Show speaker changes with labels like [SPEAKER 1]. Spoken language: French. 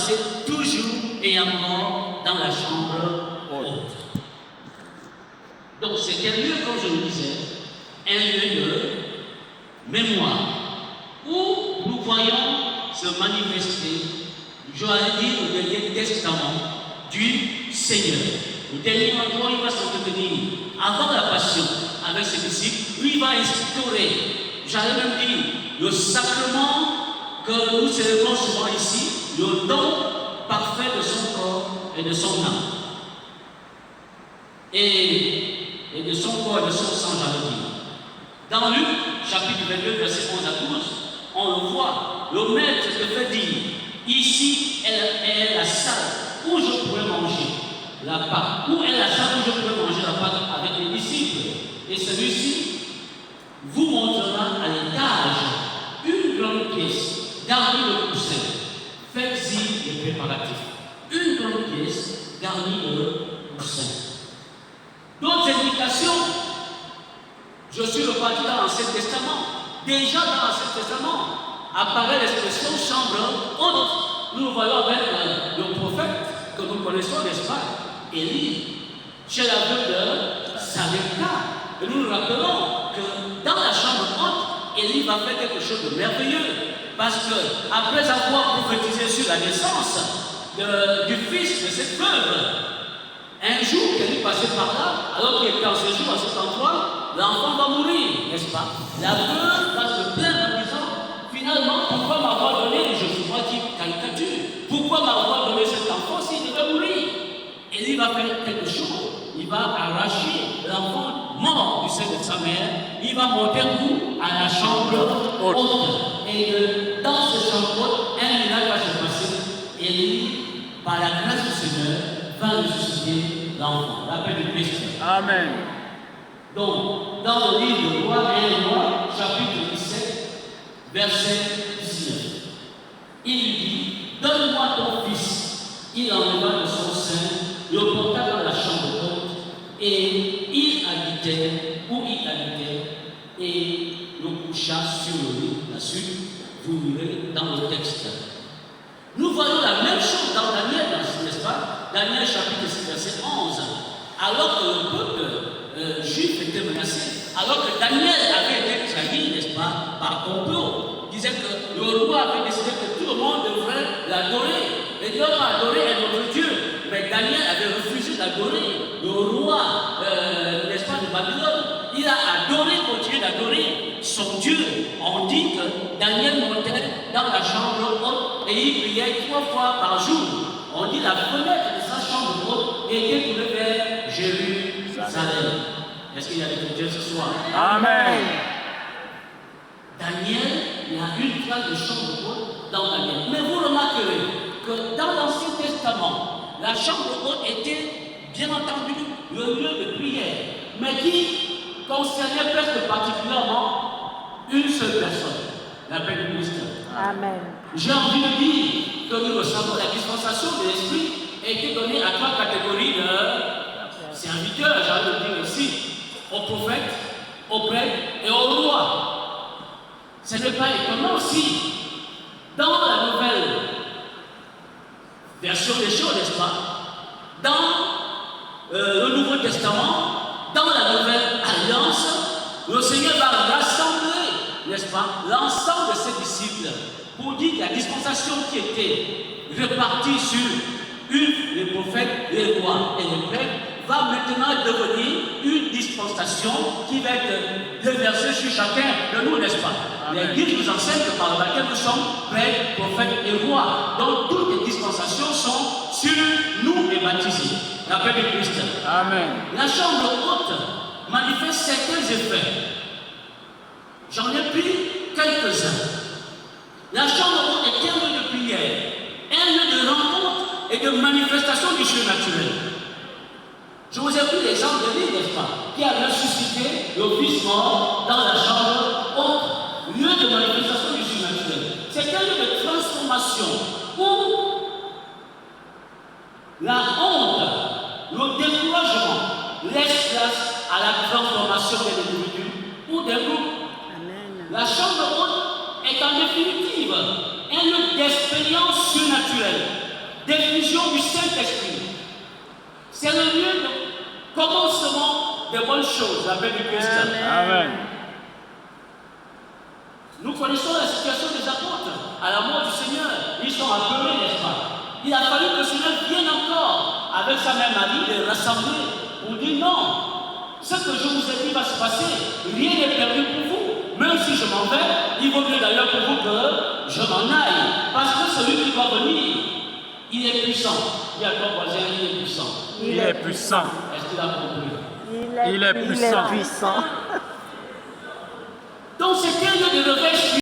[SPEAKER 1] passer toujours et encore dans la chambre haute. Donc c'est un lieu, comme je le disais, un lieu de mémoire, où nous voyons se manifester, j'aurais dit, le dernier testament du Seigneur. Le dernier endroit, il va s'entretenir avant la passion avec ses disciples, lui il va instaurer, j'allais même dire, le sacrement que nous célébrons souvent ici, le don parfait de son corps et de son âme. Et de son corps et de son sang, j'allais dire. Dans Luc, chapitre 22, verset 11 à 12, on le voit, le maître te fait dire, ici est la salle où je pourrais manger la Pâque, où est la salle où je pourrais manger la Pâque avec les disciples. Et celui-ci vous montrera à l'étage une grande pièce garnie de coussins. Faites-y les préparatifs. Une grande pièce garnie de coussins. D'autres indications. Je suis reparti dans l'Ancien Testament. Déjà dans l'Ancien Testament apparaît l'expression chambre haute. Nous le voyons avec le prophète que nous connaissons, n'est-ce pas? Élie, chez la veuve de Sarepta. Et nous nous rappelons que dans la chambre haute, Élie va faire quelque chose de merveilleux. Parce que, après avoir prophétisé sur la naissance du fils de cette veuve, un jour qu'elle est passée par là, alors qu'il était en séjour à cet endroit, l'enfant va mourir, n'est-ce pas? La veuve va se plaindre en disant, finalement, pourquoi m'avoir donné, je suis moi qui caricature, pourquoi m'avoir donné cet enfant s'il devait mourir? Élie va faire quelque chose. Il va arracher l'enfant mort du sein de sa mère. Il va monter où? À la chambre haute. Et dans cette chambre haute, un miracle va se passer. Élie, par la grâce du Seigneur, va ressusciter l'enfant. La paix du Christ.
[SPEAKER 2] Amen.
[SPEAKER 1] Donc, dans le livre de Roi et Roi, chapitre 17, verset 19, il dit, donne-moi ton fils. Il enleva de son sein, le porta dans la chambre haute, et il habitait où il habitait, et le coucha sur le lit. La suite, vous lirez dans le texte. Nous voyons la même chose dans Daniel, n'est-ce pas? Daniel chapitre 6, verset 11. Alors que le peuple juif était menacé, alors que Daniel avait été trahi, n'est-ce pas, par complot, disait que le roi avait décidé que tout le monde devrait l'adorer. Et Dieu va adorer un autre Dieu. Mais Daniel avait refusé d'adorer le roi, n'est-ce pas, de Babylone. Il a adoré, continué d'adorer son Dieu. On dit que Daniel montait dans la chambre haute et il priait 3 fois par jour. On dit la fenêtre de sa chambre haute était tournée vers Jérusalem. Est-ce qu'il y a des chrétiens ce soir?
[SPEAKER 2] Amen.
[SPEAKER 1] Daniel, il y a une place de chambre haute dans Daniel. Mais vous remarquerez que dans l'Ancien Testament, la chambre haute était bien entendu le lieu de prière, mais qui concernait presque particulièrement une seule personne, la paix du Christ.
[SPEAKER 3] Amen.
[SPEAKER 1] J'ai envie de dire que nous ressentons la dispensation de l'Esprit a été donnée à 3 catégories de serviteurs, j'ai envie de dire ici, aux prophètes, aux prêtres et aux rois. Ce n'est pas étonnant si, dans la nouvelle version des choses, n'est-ce pas? Dans le Nouveau Testament, dans la Nouvelle Alliance, le Seigneur va rassembler, n'est-ce pas, l'ensemble de ses disciples pour dire que la dispensation qui était répartie sur les prophètes, les rois et les prêtres va maintenant devenir une dispensation qui va être déversée sur chacun de nous, n'est-ce pas? L'Église nous enseigne que par laquelle nous sommes prêtres, prophètes et rois. Donc toutes les dispensations sont sur nous et baptisés. La paix de Christ.
[SPEAKER 2] Amen.
[SPEAKER 1] La chambre haute manifeste certains effets. J'en ai pris quelques-uns. La chambre haute est un lieu de prière, un lieu de rencontre et de manifestation du surnaturel. Je vous ai pris l'exemple de l'île, n'est-ce pas, qui a ressuscité le fils mort dans la chambre haute, lieu de manifestation du surnaturel. C'est un lieu de transformation où la honte, le découragement laisse place à la transformation des individus ou des groupes.
[SPEAKER 3] Amen.
[SPEAKER 1] La chambre haute est en définitive un lieu d'expérience surnaturelle l'effusion du Saint-Esprit. C'est le lieu de commencement des bonnes choses, la paix du Christ.
[SPEAKER 2] Amen.
[SPEAKER 1] Nous connaissons la situation des apôtres. À la mort du Seigneur, ils sont appelés, n'est-ce pas? Il a fallu que le Seigneur vienne encore avec sa mère Marie les rassembler pour dire non. Ce que je vous ai dit va se passer. Rien n'est perdu pour vous. Même si je m'en vais, il vaut mieux d'ailleurs pour vous que je m'en aille. Parce que celui qui va venir, il est puissant. Dis à ton voisin, il est puissant.
[SPEAKER 2] Il est puissant.
[SPEAKER 1] Est-ce qu'il a compris?
[SPEAKER 2] Il est puissant.
[SPEAKER 3] puissant.
[SPEAKER 1] Donc c'était un lieu de réveil.